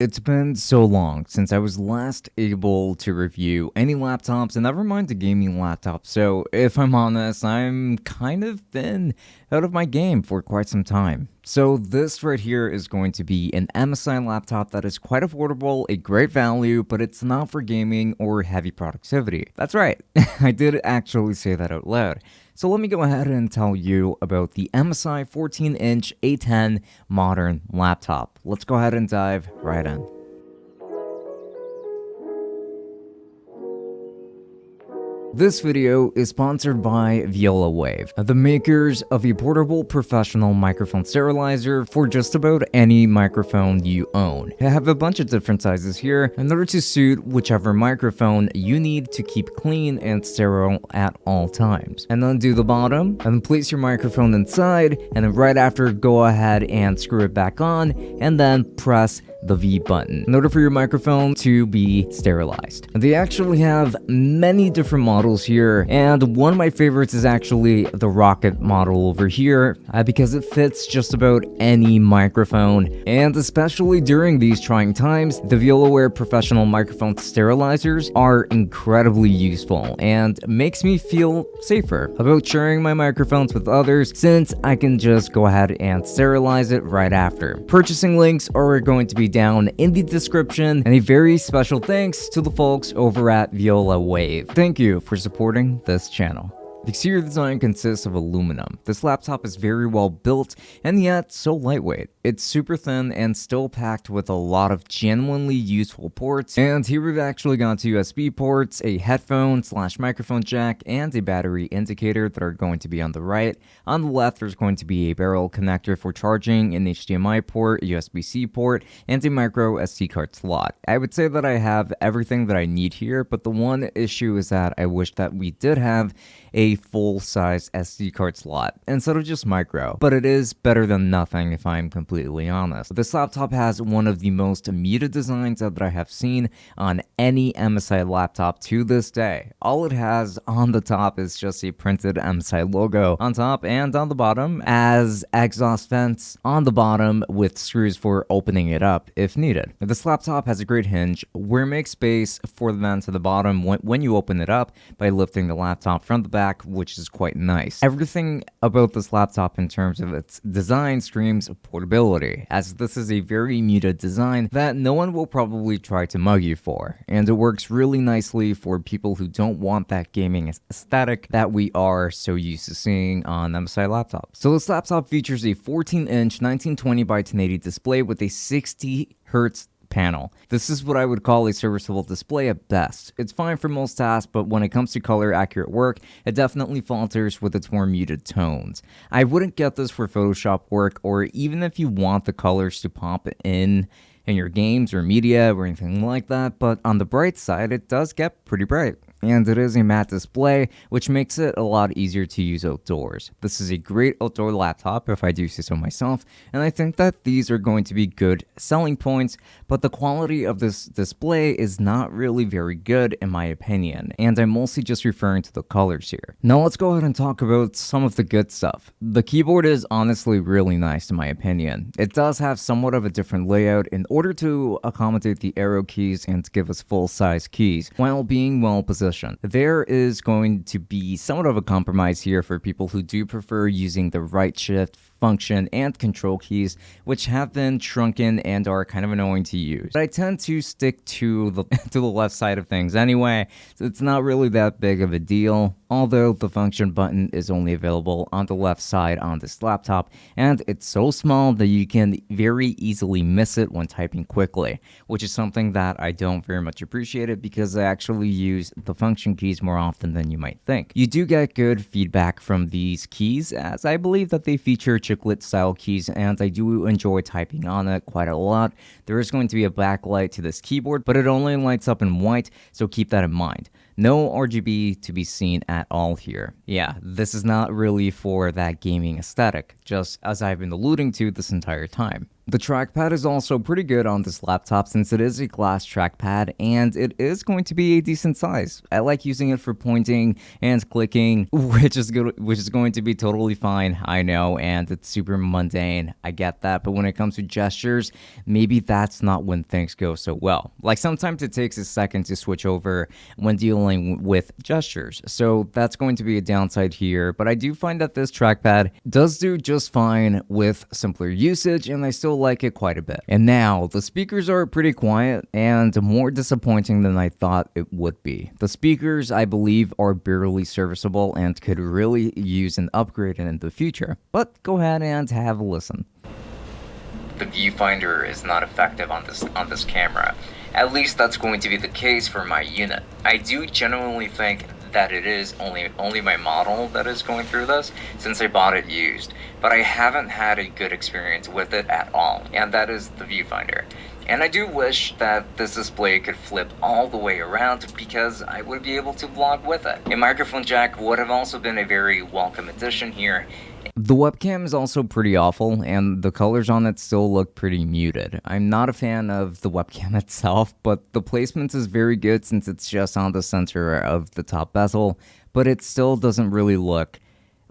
It's been so long since I was last able to review any laptops, and never mind a gaming laptop, so if I'm honest, I'm kind of been out of my game for quite some time. So this right here is going to be an MSI laptop that is quite affordable, a great value, but it's not for gaming or heavy productivity. That's right, I did actually say that out loud. So let me go ahead and tell you about the MSI 14-inch A10 modern laptop. Let's go ahead and dive right in. This video is sponsored by ViolaWave, the makers of a portable professional microphone sterilizer for just about any microphone you own. I have a bunch of different sizes here in order to suit whichever microphone you need to keep clean and sterile at all times. And undo the bottom, and place your microphone inside, and then right after go ahead and screw it back on, and then press the V button in order for your microphone to be sterilized. They actually have many different models here, and one of my favorites is actually the Rocket model over here because it fits just about any microphone, and especially during these trying times, the ViolaWave professional microphone sterilizers are incredibly useful and makes me feel safer about sharing my microphones with others since I can just go ahead and sterilize it right after. Purchasing links are going to be down in the description, and a very special thanks to the folks over at ViolaWave. Thank you for supporting this channel. The exterior design consists of aluminum. This laptop is very well built and yet so lightweight. It's super thin and still packed with a lot of genuinely useful ports. And here we've actually got two USB ports, a headphone / microphone jack, and a battery indicator that are going to be on the right. On the left, there's going to be a barrel connector for charging, an HDMI port, a USB-C port, and a micro SD card slot. I would say that I have everything that I need here, but the one issue is that I wish that we did have a full-size SD card slot instead of just micro, but it is better than nothing if I'm completely honest. This laptop has one of the most muted designs that I have seen on any MSI laptop to this day. All it has on the top is just a printed MSI logo on top and on the bottom as exhaust vents on the bottom with screws for opening it up if needed. This laptop has a great hinge where it makes space for the vent to the bottom when you open it up by lifting the laptop from the back, which is quite nice. Everything about this laptop in terms of its design screams portability, as this is a very muted design that no one will probably try to mug you for, and it works really nicely for people who don't want that gaming aesthetic that we are so used to seeing on MSI laptops. So this laptop features a 14-inch 1920 by 1080 display with a 60 Hz panel. This is what I would call a serviceable display at best. It's fine for most tasks, but when it comes to color accurate work, it definitely falters with its more muted tones. I wouldn't get this for Photoshop work, or even if you want the colors to pop in your games or media or anything like that, but on the bright side, it does get pretty bright. And it is a matte display, which makes it a lot easier to use outdoors. This is a great outdoor laptop, if I do say so myself, and I think that these are going to be good selling points, but the quality of this display is not really very good in my opinion, and I'm mostly just referring to the colors here. Now let's go ahead and talk about some of the good stuff. The keyboard is honestly really nice in my opinion. It does have somewhat of a different layout in order to accommodate the arrow keys and to give us full-size keys, while being well positioned. There is going to be somewhat of a compromise here for people who do prefer using the right shift, function, and control keys, which have been shrunken and are kind of annoying to use. But I tend to stick to the left side of things anyway, so it's not really that big of a deal, although the function button is only available on the left side on this laptop, and it's so small that you can very easily miss it when typing quickly, which is something that I don't very much appreciate it because I actually use the function keys more often than you might think. You do get good feedback from these keys, as I believe that they feature chiclet style keys, and I do enjoy typing on it quite a lot. There is going to be a backlight to this keyboard, but it only lights up in white, so keep that in mind. No RGB to be seen at all here. Yeah, this is not really for that gaming aesthetic, just as I've been alluding to this entire time. The trackpad is also pretty good on this laptop since it is a glass trackpad and it is going to be a decent size. I like using it for pointing and clicking, which is going to be totally fine, I know, and it's super mundane. I get that, but when it comes to gestures, maybe that's not when things go so well. Like sometimes it takes a second to switch over when dealing with gestures. So that's going to be a downside here, but I do find that this trackpad does do just fine with simpler usage and I still like it quite a bit. And now the speakers are pretty quiet and more disappointing than I thought it would be. The speakers, I believe, are barely serviceable and could really use an upgrade in the future. But go ahead and have a listen. The viewfinder is not effective on this camera. At least that's going to be the case for my unit. I do genuinely think that it is only my model that is going through this since I bought it used, but I haven't had a good experience with it at all, and that is the viewfinder. And I do wish that this display could flip all the way around because I would be able to vlog with it. A microphone jack would have also been a very welcome addition here. The webcam is also pretty awful, and the colors on it still look pretty muted. I'm not a fan of the webcam itself, but the placement is very good since it's just on the center of the top bezel, but it still doesn't really look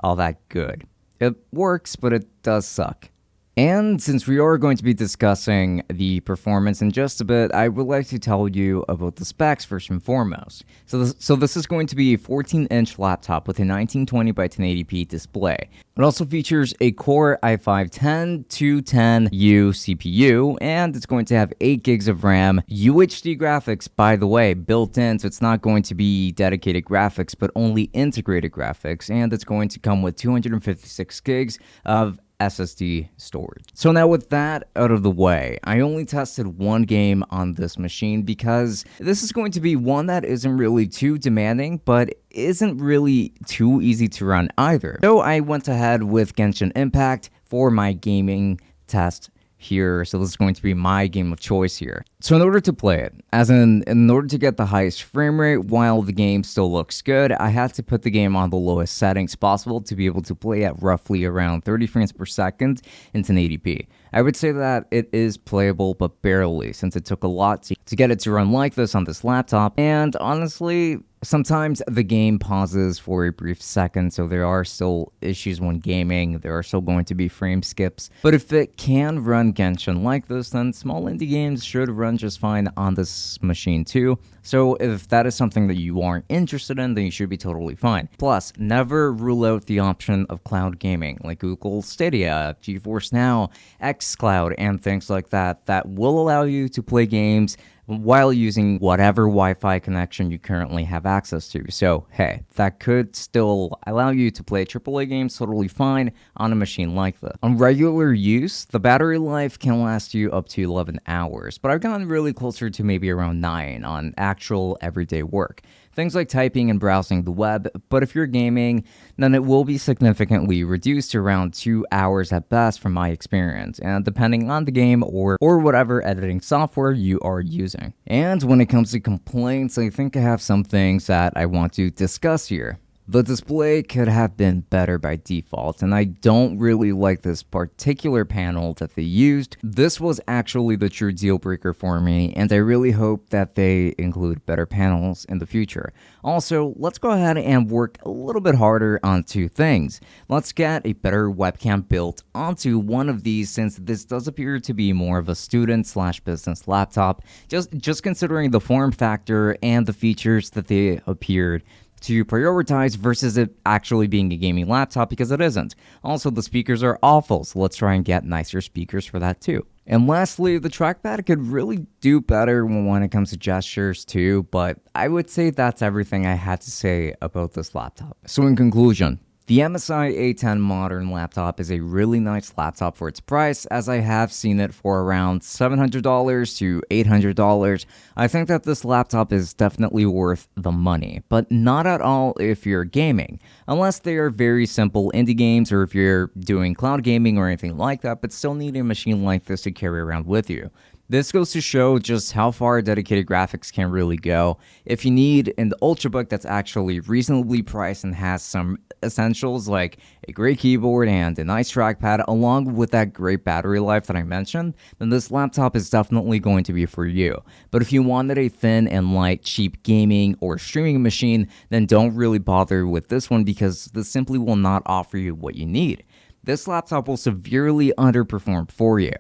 all that good. It works, but it does suck. And since we are going to be discussing the performance in just a bit, I would like to tell you about the specs first and foremost. So this is going to be a 14-inch laptop with a 1920 by 1080p display. It also features a Core i5-10210U CPU, and it's going to have 8 gigs of RAM. UHD graphics, by the way, built in, so it's not going to be dedicated graphics, but only integrated graphics, and it's going to come with 256 gigs of SSD storage. So now with that out of the way, I only tested one game on this machine because this is going to be one that isn't really too demanding, but isn't really too easy to run either. So I went ahead with Genshin Impact for my gaming test here, so this is going to be my game of choice here. So in order to play it, in order to get the highest frame rate while the game still looks good, I had to put the game on the lowest settings possible to be able to play at roughly around 30 frames per second in 1080p. I would say that it is playable, but barely, since it took a lot to get it to run like this on this laptop, and honestly, sometimes the game pauses for a brief second, so there are still issues when gaming. There are still going to be frame skips. But if it can run Genshin like this, then small indie games should run just fine on this machine too. So if that is something that you aren't interested in, then you should be totally fine. Plus, never rule out the option of cloud gaming, like Google Stadia, GeForce Now, xCloud, and things like that, that will allow you to play games while using whatever Wi-Fi connection you currently have access to. So hey, that could still allow you to play AAA games totally fine on a machine like this. On regular use, the battery life can last you up to 11 hours, but I've gotten really closer to maybe around 9 on actual everyday work. Things like typing and browsing the web, but if you're gaming, then it will be significantly reduced to around 2 hours at best from my experience, and depending on the game or whatever editing software you are using. And when it comes to complaints, I think I have some things that I want to discuss here. The display could have been better by default, and I don't really like this particular panel that they used. This was actually the true deal breaker for me, and I really hope that they include better panels in the future. Also, let's go ahead and work a little bit harder on two things. Let's get a better webcam built onto one of these, since this does appear to be more of a student/business laptop, just considering the form factor and the features that they appeared to prioritize versus it actually being a gaming laptop, because it isn't. Also, the speakers are awful, so let's try and get nicer speakers for that too. And lastly, the trackpad could really do better when it comes to gestures too, but I would say that's everything I had to say about this laptop. So in conclusion, the MSI A10 modern laptop is a really nice laptop for its price, as I have seen it for around $700 to $800. I think that this laptop is definitely worth the money, but not at all if you're gaming, unless they are very simple indie games or if you're doing cloud gaming or anything like that, but still need a machine like this to carry around with you. This goes to show just how far dedicated graphics can really go. If you need an ultrabook that's actually reasonably priced and has some essentials like a great keyboard and a nice trackpad, along with that great battery life that I mentioned, then this laptop is definitely going to be for you. But if you wanted a thin and light, cheap gaming or streaming machine, then don't really bother with this one because this simply will not offer you what you need. This laptop will severely underperform for you.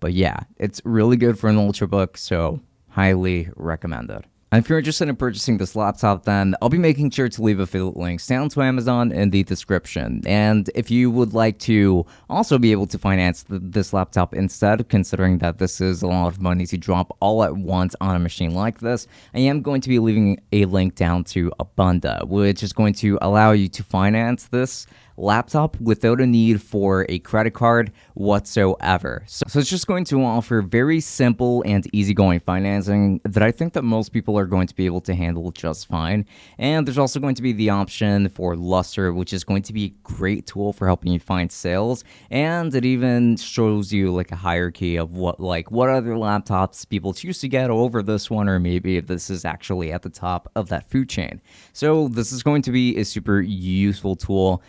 But yeah, it's really good for an Ultrabook, so highly recommended. And if you're interested in purchasing this laptop, then I'll be making sure to leave affiliate links down to Amazon in the description. And if you would like to also be able to finance this laptop instead, considering that this is a lot of money to drop all at once on a machine like this, I am going to be leaving a link down to ABUNDA, which is going to allow you to finance this laptop without a need for a credit card whatsoever. So it's just going to offer very simple and easygoing financing that I think that most people are going to be able to handle just fine. And there's also going to be the option for Luster, which is going to be a great tool for helping you find sales. And it even shows you like a hierarchy of what other laptops people choose to get over this one, or maybe if this is actually at the top of that food chain. So this is going to be a super useful tool.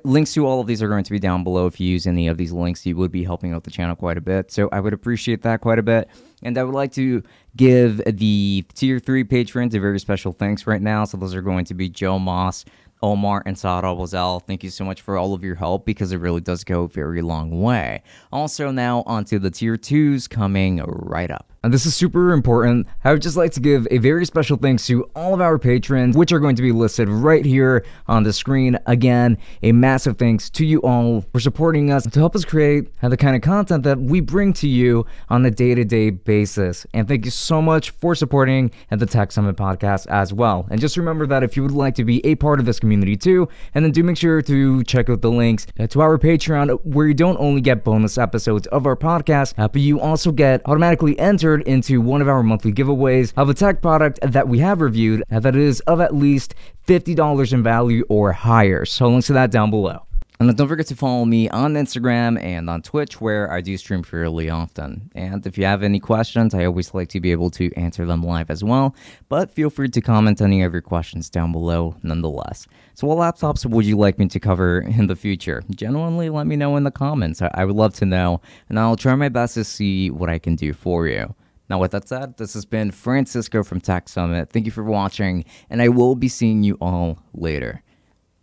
Links to all of these are going to be down below. If you use any of these links, you would be helping out the channel quite a bit. So I would appreciate that quite a bit. And I would like to give the tier 3 patrons a very special thanks right now. So those are going to be Joe Moss, Omar, and Sada Wazal. Thank you so much for all of your help because it really does go a very long way. Also, now onto the tier 2s coming right up. And this is super important. I would just like to give a very special thanks to all of our patrons, which are going to be listed right here on the screen. Again, a massive thanks to you all for supporting us to help us create the kind of content that we bring to you on a day-to-day basis. And thank you so much for supporting the Tech Summit podcast as well. And just remember that if you would like to be a part of this community too, and then do make sure to check out the links to our Patreon, where you don't only get bonus episodes of our podcast, but you also get automatically entered into one of our monthly giveaways of a tech product that we have reviewed that is of at least $50 in value or higher. So links to that down below. And don't forget to follow me on Instagram and on Twitch, where I do stream fairly often. And if you have any questions, I always like to be able to answer them live as well. But feel free to comment any of your questions down below nonetheless. So what laptops would you like me to cover in the future? Genuinely, let me know in the comments. I would love to know, and I'll try my best to see what I can do for you. Now, with that said, this has been Francisco from Tech Summit. Thank you for watching, and I will be seeing you all later.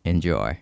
Enjoy.